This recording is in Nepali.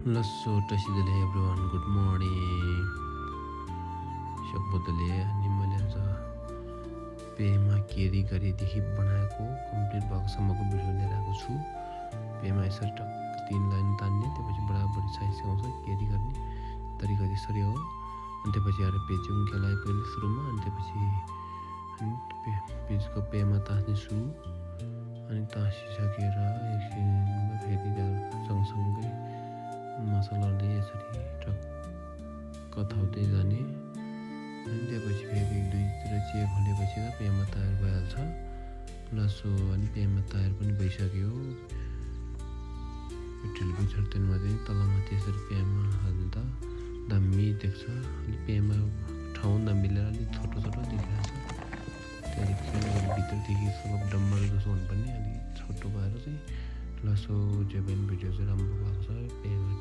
लस्सो टसिदले एभ्रिवान गुड मर्निङ सकबोतले अनि मैले आज पेमा केरी गरेदेखि बनाएको कम्प्लिट भएकोसम्मको भिडियो लिएर आएको छु। पेमा यसरी टक्क 3 लाइन तान्ने, त्यसपछि बराबर साइज आउँछ केरी गर्ने तरिका त्यसरी हो। अनि त्यसपछि आएर पेज उन्केलाई पहिले सुरुमा, अनि त्यसपछि पेजको पेमा तास्ने सुरु, अनि तासिसकेर एकछिनमा फेरि सँगसँगै मसलाले यसरी टक्क थाप्दै जाने। अनि त्यसपछि फेरि 2-3 चिया खोलेपछि त पेमा तयार भइहाल्छ। लसो अनि पेमा तयार पनि भइसक्यो। टेलिभिजन तेलमा चाहिँ तलमाथि यसरी पेमा हाल्दा दामी देख्छ। अनि पेमा ठाउँ नमिलेर अलिक छोटो छोटो देखिरहेको छ। त्यहाँदेखि भित्रदेखि सब डम्बर जस्तो हुनुपर्ने, अलिक छोटो भएर चाहिँ लसो जेबेन भिडियो चाहिँ राम्रो भएको छ। पेमा